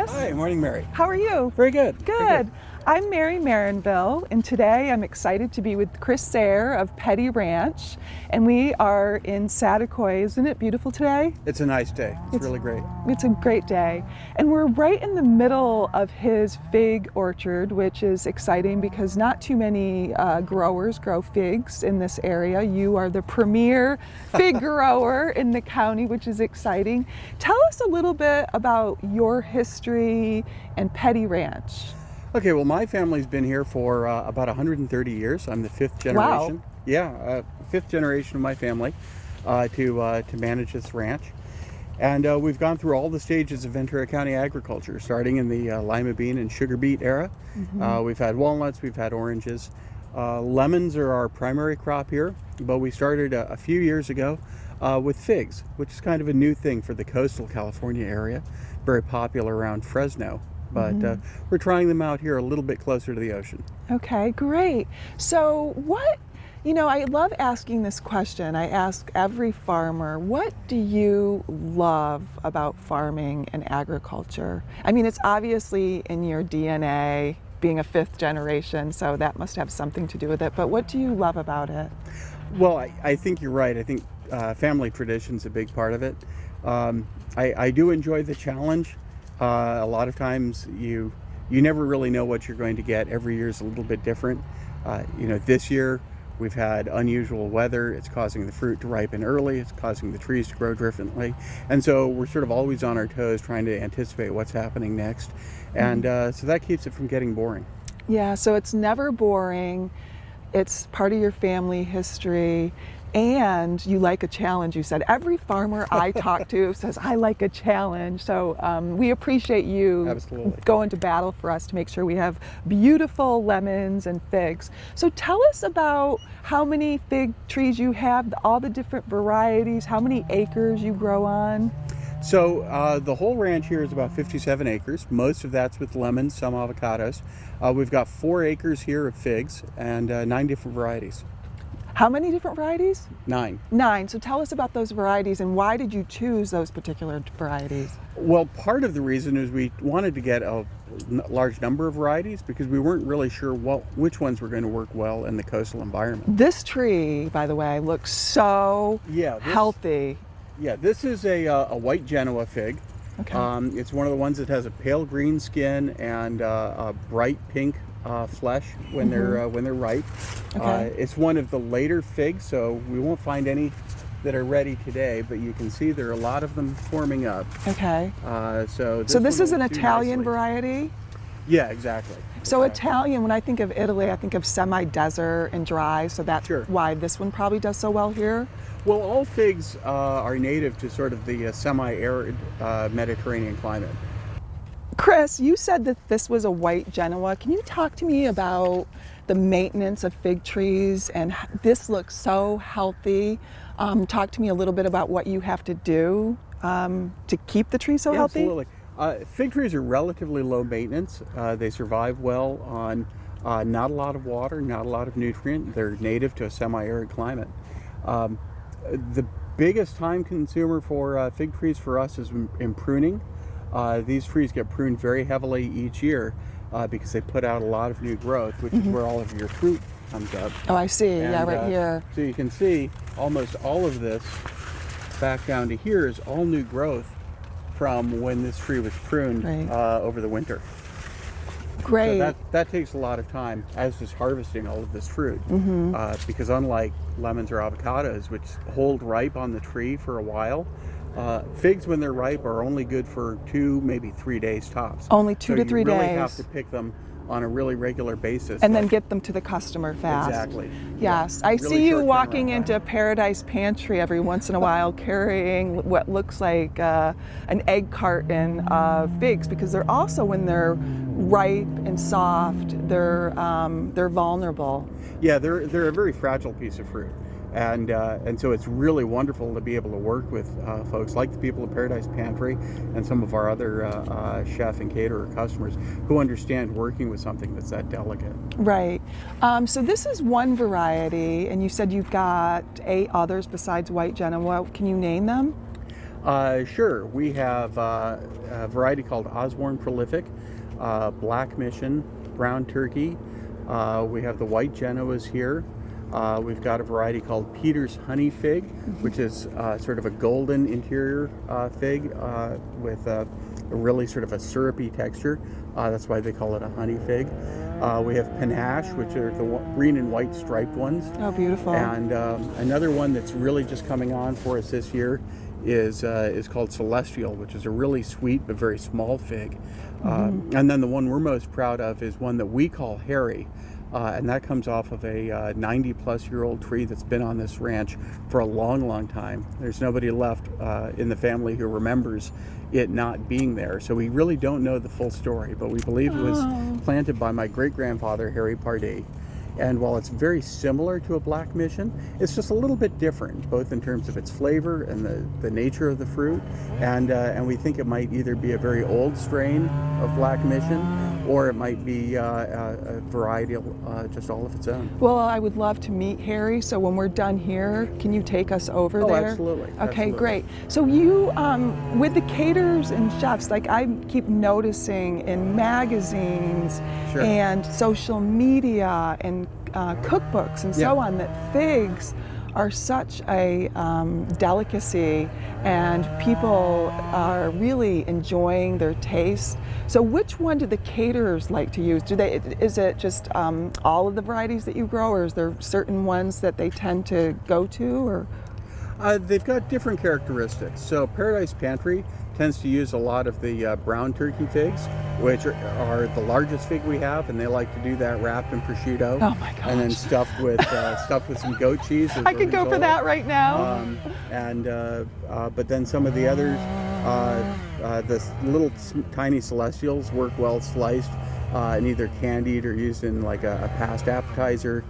Chris. Hi, morning, Mary. How are you? Very good. Good. Very good. I'm Mary Marinville, and today I'm excited to be with Chris Sayre of Petty Ranch, and we are in Saticoy. Isn't it beautiful today? It's a nice day. It's really great. It's a great day. And we're right in the middle of his fig orchard, which is exciting because not too many growers grow figs in this area. You are the premier fig grower in the county, which is exciting. Tell us a little bit about your history and Petty Ranch. Okay, well, my family's been here for about 130 years. I'm the fifth generation. Wow. Yeah, fifth generation of my family to manage this ranch. And we've gone through all the stages of Ventura County agriculture, starting in the lima bean and sugar beet era. We've had walnuts, we've had oranges. Lemons are our primary crop here, but we started a few years ago with figs, which is kind of a new thing for the coastal California area, very popular around Fresno. But we're trying them out here a little bit closer to the ocean. Okay, great. So I love asking this question. I ask every farmer, what do you love about farming and agriculture? I mean, it's obviously in your DNA, being a fifth generation, so that must have something to do with it. But what do you love about it? Well, I think you're right. I think family tradition's a big part of it. I do enjoy the challenge. A lot of times you never really know what you're going to get. Every year is a little bit different. This year we've had unusual weather. It's causing the fruit to ripen early. It's causing the trees to grow differently. And so we're sort of always on our toes trying to anticipate what's happening next. And so that keeps it from getting boring. Yeah, so it's never boring. It's part of your family history. And you like a challenge, you said. Every farmer I talk to says, I like a challenge. So we appreciate you Absolutely. going to battle for us to make sure we have beautiful lemons and figs. So tell us about how many fig trees you have, all the different varieties, how many acres you grow on. So the whole ranch here is about 57 acres. Most of that's with lemons, some avocados. We've got 4 acres here of figs and 9 different varieties. How many different varieties? 9. 9. So tell us about those varieties and why did you choose those particular varieties? Well, part of the reason is we wanted to get a large number of varieties because we weren't really sure which ones were going to work well in the coastal environment. This tree, by the way, looks so healthy. Yeah, this is a white Genoa fig. Okay. It's one of the ones that has a pale green skin and a bright pink flesh when they're ripe. Okay. It's one of the later figs, so we won't find any that are ready today, but you can see there are a lot of them forming up. Okay. So this is an will do Italian nicely. variety? Yeah, exactly. So Italian, when I think of Italy, I think of semi-desert and dry, so that's why this one probably does so well here? Well, all figs are native to sort of the semi-arid Mediterranean climate. Chris, you said that this was a white Genoa. Can you talk to me about the maintenance of fig trees? And this looks so healthy. Talk to me a little bit about what you have to do to keep the tree so healthy. Absolutely. Fig trees are relatively low maintenance. They survive well on not a lot of water, not a lot of nutrient. They're native to a semi-arid climate. The biggest time consumer for fig trees for us is in pruning. These trees get pruned very heavily each year because they put out a lot of new growth, which is where all of your fruit comes up. Oh, I see. Yeah, right here. So you can see almost all of this back down to here is all new growth from when this tree was pruned over the winter. Great. So that takes a lot of time, as does harvesting all of this fruit. Because unlike lemons or avocados, which hold ripe on the tree for a while, figs, when they're ripe, are only good for 2, maybe 3 days tops. Only 2 to 3 days. You really have to pick them on a really regular basis. And then get them to the customer fast. Exactly. Yes. Yeah. I Really see you short walking turnaround into time. Paradise Pantry every once in a while carrying what looks like an egg carton of figs, because they're also, when they're ripe and soft, they're vulnerable. Yeah, they're a very fragile piece of fruit. And so it's really wonderful to be able to work with folks like the people at Paradise Pantry and some of our other chef and caterer customers who understand working with something that's that delicate. Right. So this is one variety, and you said you've got 8 others besides white Genoa. Can you name them? Sure. We have a variety called Osborne Prolific, Black Mission, Brown Turkey. We have the White Genoas here. We've got a variety called Peter's Honey Fig, which is sort of a golden interior fig with a really sort of a syrupy texture. That's why they call it a honey fig. We have Panache, which are the green and white striped ones. Oh, beautiful. And another one that's really just coming on for us this year is called Celestial, which is a really sweet but very small fig. And then the one we're most proud of is one that we call Harry. And that comes off of a 90-plus-year-old tree that's been on this ranch for a long, long time. There's nobody left in the family who remembers it not being there. So we really don't know the full story, but we believe it was planted by my great-grandfather, Harry Pardee. And while it's very similar to a Black Mission, it's just a little bit different, both in terms of its flavor and the nature of the fruit. And we think it might either be a very old strain of Black Mission, or it might be a variety just all of its own. Well, I would love to meet Harry, so when we're done here, can you take us over there? Absolutely. Okay, Absolutely. great. So you, with the caterers and chefs, like I keep noticing in magazines Sure. and social media and cookbooks and so on, that figs are such a delicacy, and people are really enjoying their taste. So which one do the caterers like to use? Is it just all of the varieties that you grow, or is there certain ones that they tend to go to? Or they've got different characteristics. So Paradise Pantry tends to use a lot of the brown turkey figs, which are the largest fig we have, and they like to do that wrapped in prosciutto. Oh my gosh. And then stuffed with some goat cheese. I could go for that right now. But then some of the others, the little tiny Celestials work well sliced and either candied or used in like a past appetizer.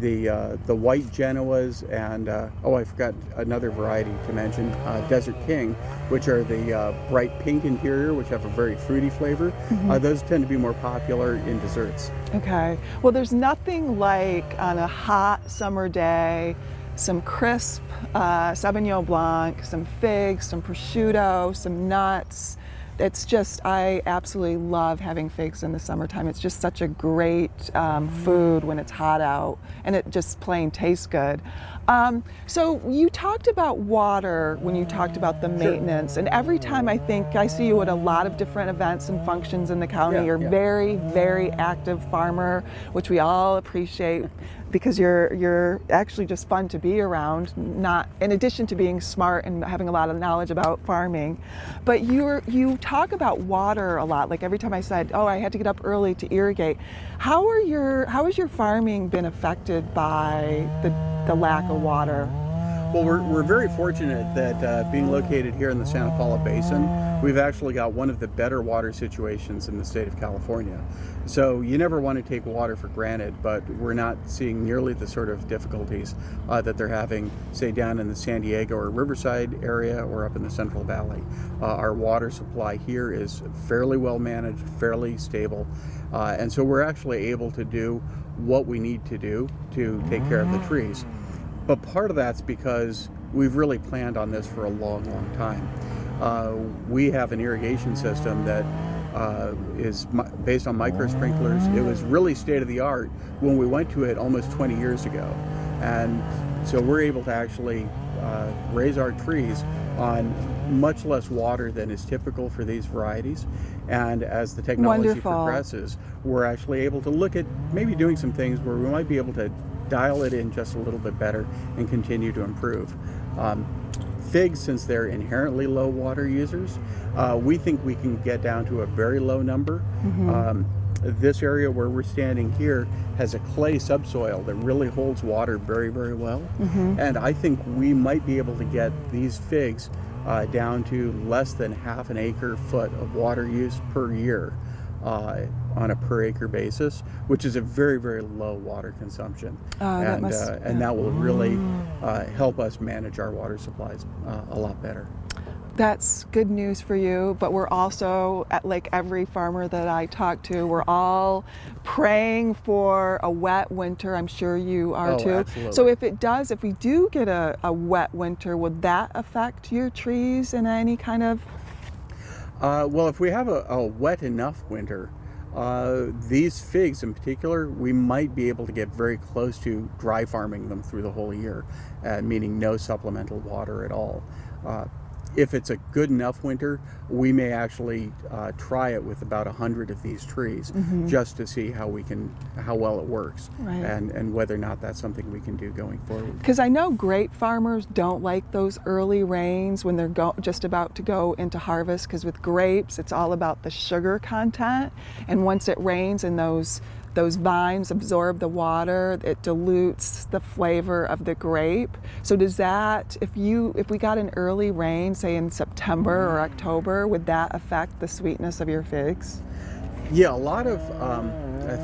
The White Genoas and I forgot another variety to mention, Desert King, which are the bright pink interior, which have a very fruity flavor. Those tend to be more popular in desserts. Okay. Well, there's nothing like on a hot summer day, some crisp Sauvignon Blanc, some figs, some prosciutto, some nuts. It's just, I absolutely love having figs in the summertime. It's just such a great food when it's hot out, and it just plain tastes good. So you talked about water when you talked about the maintenance, and every time I think I see you at a lot of different events and functions in the county, you're a very, very active farmer, which we all appreciate, because you're actually just fun to be around, not in addition to being smart and having a lot of knowledge about farming. But you talk about water a lot. Like every time I said, oh, I had to get up early to irrigate. How has your farming been affected by the lack of water? Well, we're very fortunate that being located here in the Santa Paula Basin, we've actually got one of the better water situations in the state of California. So you never want to take water for granted, but we're not seeing nearly the sort of difficulties that they're having, say, down in the San Diego or Riverside area or up in the Central Valley. Our water supply here is fairly well managed, fairly stable, and so we're actually able to do what we need to do to take care of the trees. But part of that's because we've really planned on this for a long, long time. We have an irrigation system that is based on micro sprinklers. It was really state of the art when we went to it almost 20 years ago. And so we're able to actually raise our trees on much less water than is typical for these varieties. And as the technology progresses, we're actually able to look at maybe doing some things where we might be able to dial it in just a little bit better and continue to improve. Figs, since they're inherently low water users, we think we can get down to a very low number. This area where we're standing here has a clay subsoil that really holds water very, very well. And I think we might be able to get these figs down to less than half an acre foot of water use per year on a per acre basis, which is a very, very low water consumption. And that will really help us manage our water supplies a lot better. That's good news for you, but we're also, at like every farmer that I talk to, we're all praying for a wet winter. I'm sure you are Oh, too. absolutely. So if we do get a wet winter, would that affect your trees in any kind of? Well, if we have a wet enough winter, these figs in particular, we might be able to get very close to dry farming them through the whole year, meaning no supplemental water at all. If it's a good enough winter, we may actually try it with about 100 of these trees, just to see how well it works, Right. and whether or not that's something we can do going forward. Because I know grape farmers don't like those early rains when they're just about to go into harvest, because with grapes it's all about the sugar content, and once it rains and those vines absorb the water, it dilutes the flavor of the grape. So does that, if we got an early rain, say in September or October, would that affect the sweetness of your figs? Yeah, a lot of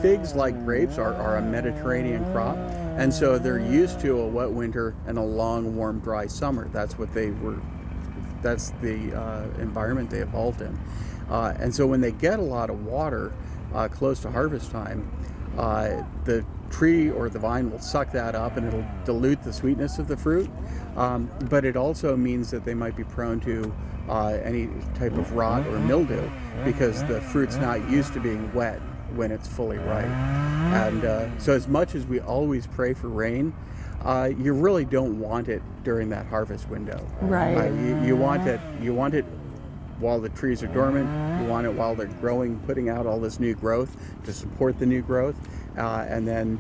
figs, like grapes, are a Mediterranean crop, and so they're used to a wet winter and a long, warm, dry summer. That's the environment they evolved in. And so when they get a lot of water close to harvest time, the tree or the vine will suck that up and it'll dilute the sweetness of the fruit. But it also means that they might be prone to any type of rot or mildew, because the fruit's not used to being wet when it's fully ripe. And so as much as we always pray for rain, you really don't want it during that harvest window. Right. You want it while the trees are dormant. You want it while they're growing, putting out all this new growth to support the new growth, and then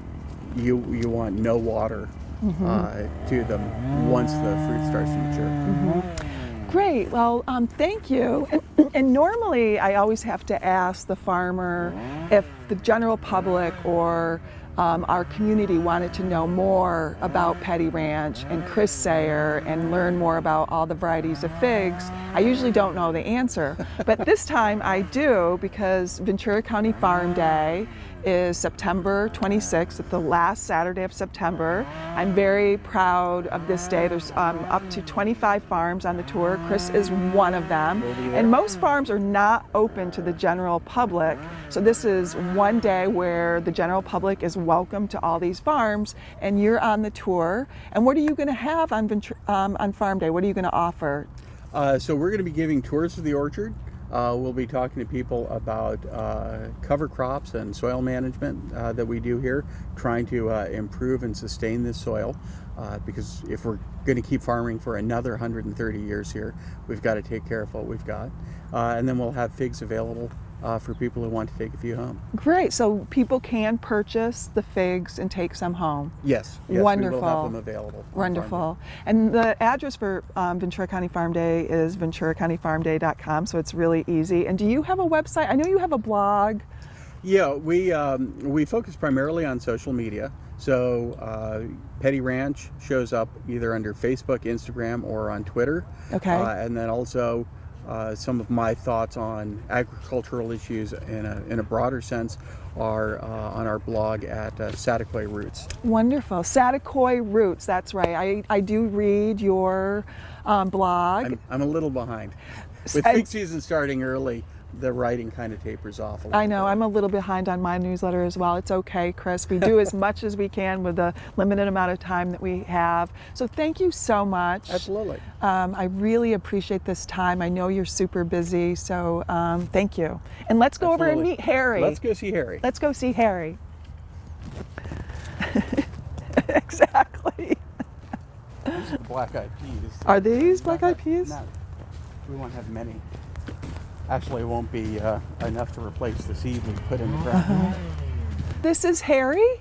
you want no water to them once the fruit starts to mature. Great. Well, thank you. And normally I always have to ask the farmer if the general public or our community wanted to know more about Petty Ranch and Chris Sayer and learn more about all the varieties of figs. I usually don't know the answer, but this time I do, because Ventura County Farm Day is September 26th, at the last Saturday of September. I'm very proud of this day. There's up to 25 farms on the tour. Chris is one of them. And most farms are not open to the general public. So this is one day where the general public is welcome to all these farms, and you're on the tour. And what are you going to have on Farm Day? What are you going to offer? So we're going to be giving tours of the orchard. We'll be talking to people about cover crops and soil management that we do here, trying to improve and sustain this soil, because if we're going to keep farming for another 130 years here, we've got to take care of what we've got. And then we'll have figs available for people who want to take a few home. Great. So people can purchase the figs and take some home. Yes, Wonderful. we will have them available. Wonderful. And the address for Ventura County Farm Day is venturacountyfarmday.com, so it's really easy. And do you have a website? I know you have a blog. Yeah, we focus primarily on social media. So Petty Ranch shows up either under Facebook, Instagram, or on Twitter. Okay. And then also some of my thoughts on agricultural issues in a broader sense are on our blog at Saticoy Roots. Wonderful. Saticoy Roots, that's right. I do read your blog. I'm a little behind. With fig season starting early, the writing kind of tapers off a little I know, bit. I'm a little behind on my newsletter as well. It's okay, Chris. We do as much as we can with the limited amount of time that we have. So thank you so much. Absolutely. I really appreciate this time. I know you're super busy, so thank you. And let's go over and meet Harry. Let's go see Harry. Let's go see Harry. Exactly. These are black-eyed peas. Are these black-eyed peas? No, we won't have many. Actually, it won't be enough to replace the seed we put in the ground. This is Harry?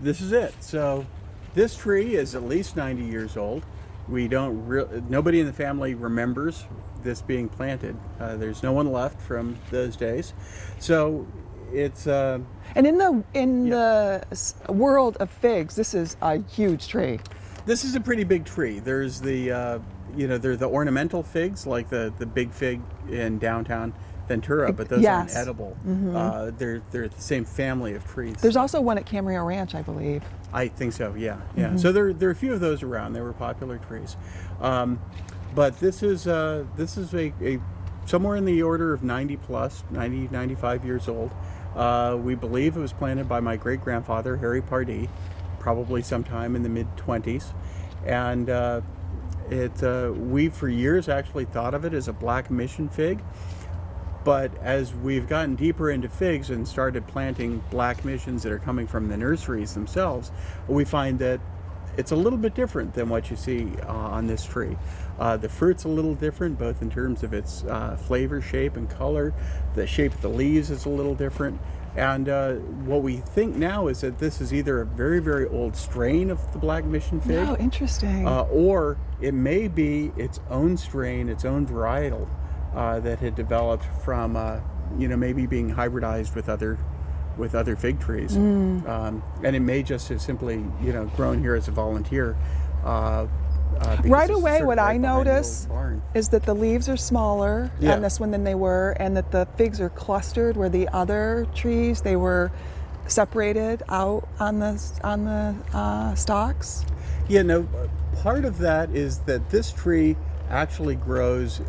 This is it. So this tree is at least 90 years old. Nobody in the family remembers this being planted. There's no one left from those days. So it's And in the world of figs, this is a huge tree. This is a pretty big tree. There's the they're the ornamental figs, like the big fig in downtown Ventura, but those aren't edible. They're the same family of trees. There's also one at Camarillo Ranch, I believe. I think so. Yeah. So there are a few of those around. They were popular trees. But this is a somewhere in the order of 90 plus, 90, 95 years old. We believe it was planted by my great grandfather, Harry Pardee, probably sometime in the mid 20s. And we for years actually thought of it as a black mission fig. But as we've gotten deeper into figs and started planting black missions that are coming from the nurseries themselves, we find that it's a little bit different than what you see on this tree. The fruit's a little different, both in terms of its flavor, shape, and color. The shape of the leaves is a little different. And what we think now is that this is either a very, very old strain of the black mission fig. Oh, interesting. Or it may be its own strain, its own varietal that had developed from, maybe being hybridized with other fig trees. And it may just have simply, grown here as a volunteer. Right away, what I notice is that the leaves are smaller on this one than they were, and that the figs are clustered where the other trees, they were separated out on the stalks. Yeah, no, part of that is that this tree actually grows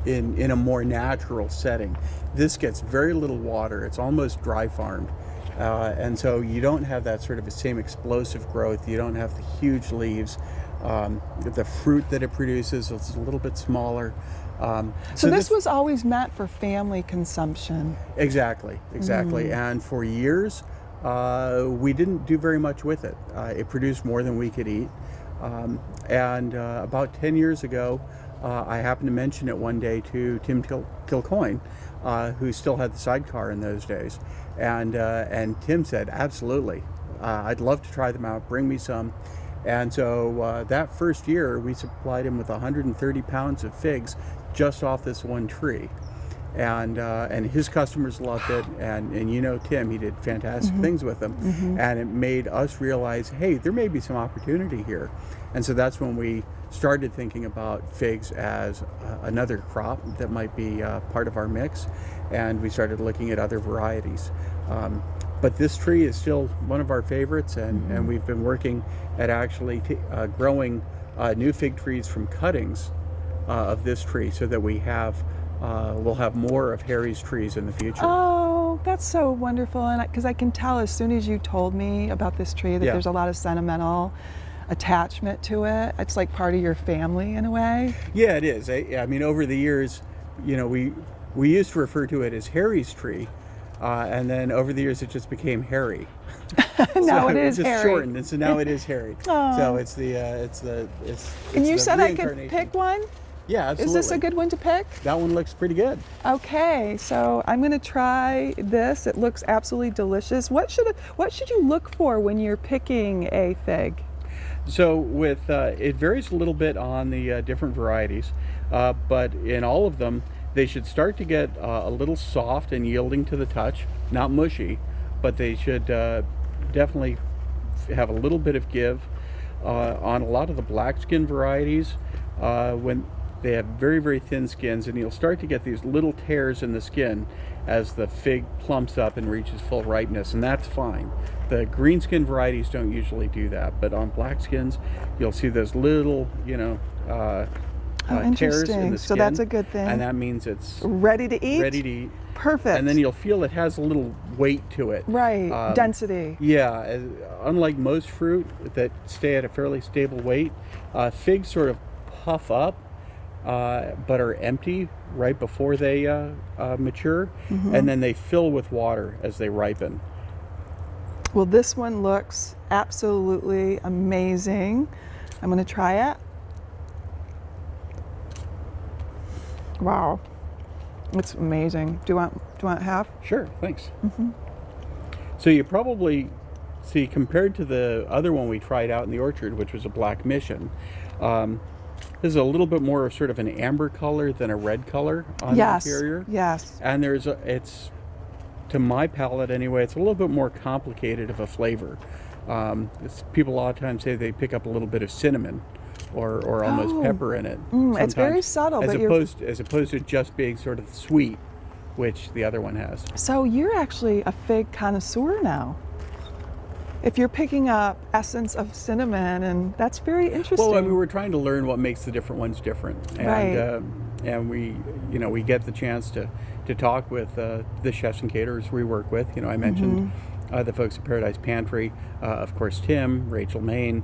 in a more natural setting. This gets very little water. It's almost dry farmed. And so you don't have that sort of the same explosive growth. You don't have the huge leaves. The fruit that it produces is a little bit smaller. So this was always meant for family consumption. Exactly. And for years, we didn't do very much with it. It produced more than we could eat. And about 10 years ago, I happened to mention it one day to Tim Kilcoyne, who still had the sidecar in those days. And Tim said, absolutely, I'd love to try them out, bring me some. And so that first year, we supplied him with 130 pounds of figs just off this one tree. And his customers loved it. And Tim, he did fantastic things with them. And it made us realize, hey, there may be some opportunity here. And so that's when we started thinking about figs as another crop that might be part of our mix. And we started looking at other varieties. But this tree is still one of our favorites, and we've been working at actually growing new fig trees from cuttings of this tree, so that we'll have more of Harry's trees in the future. Oh, that's so wonderful. And because I can tell as soon as you told me about this tree that there's a lot of sentimental attachment to it. It's like part of your family in a way. Yeah, it is. I mean, over the years, we used to refer to it as Harry's tree. And then over the years, it just became Harry. Now it is just Harry. Shortened, and so now it is Harry. So it's the. And you said I could pick one? Yeah, absolutely. Is this a good one to pick? That one looks pretty good. Okay, so I'm going to try this. It looks absolutely delicious. What should you look for when you're picking a fig? So with it varies a little bit on the different varieties, but in all of them, they should start to get a little soft and yielding to the touch, not mushy, but they should definitely have a little bit of give. On a lot of the black skin varieties, when they have very, very thin skins, and you'll start to get these little tears in the skin as the fig plumps up and reaches full ripeness, and that's fine. The green skin varieties don't usually do that, but on black skins, you'll see those little, tears in the skin. So that's a good thing. And that means it's ready to eat? Ready to eat. Perfect. And then you'll feel it has a little weight to it. Right, density. Yeah, unlike most fruit that stay at a fairly stable weight, figs sort of puff up, but are empty right before they mature, and then they fill with water as they ripen. Well, this one looks absolutely amazing. I'm going to try it. Wow, it's amazing. Do you want half? Sure, thanks. So you probably see, compared to the other one we tried out in the orchard, which was a black mission, this is a little bit more of sort of an amber color than a red color on the interior. Yes. And it's, to my palate anyway, it's a little bit more complicated of a flavor. People a lot of times say they pick up a little bit of cinnamon or almost pepper in it. It's very subtle, as opposed to just being sort of sweet, which the other one has. So you're actually a fig connoisseur now. if you're picking up essence of cinnamon, and that's very interesting. Well, I mean, we're trying to learn what makes the different ones different, and Right. and we get the chance to talk with the chefs and caterers we work with. I mentioned the folks at Paradise Pantry, of course, Tim, Rachel Main.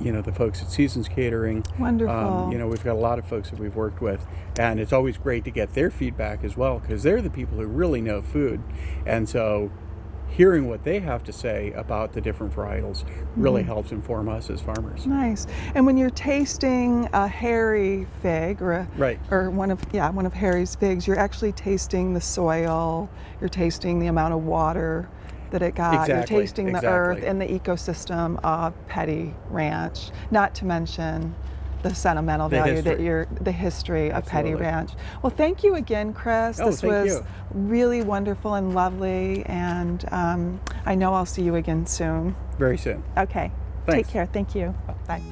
The folks at Seasons Catering. Wonderful. We've got a lot of folks that we've worked with, and it's always great to get their feedback as well, because they're the people who really know food. And so hearing what they have to say about the different varietals really helps inform us as farmers. Nice. And when you're tasting a hairy fig, Right. or one of Harry's figs, you're actually tasting the soil, you're tasting the amount of water that it got, you're tasting the earth and the ecosystem of Petty Ranch, not to mention the sentimental value the history of Petty Ranch. Well, thank you again, Chris. This was really wonderful and lovely, and I know I'll see you again soon. Very soon. Okay. Thanks. Take care. Thank you. Bye.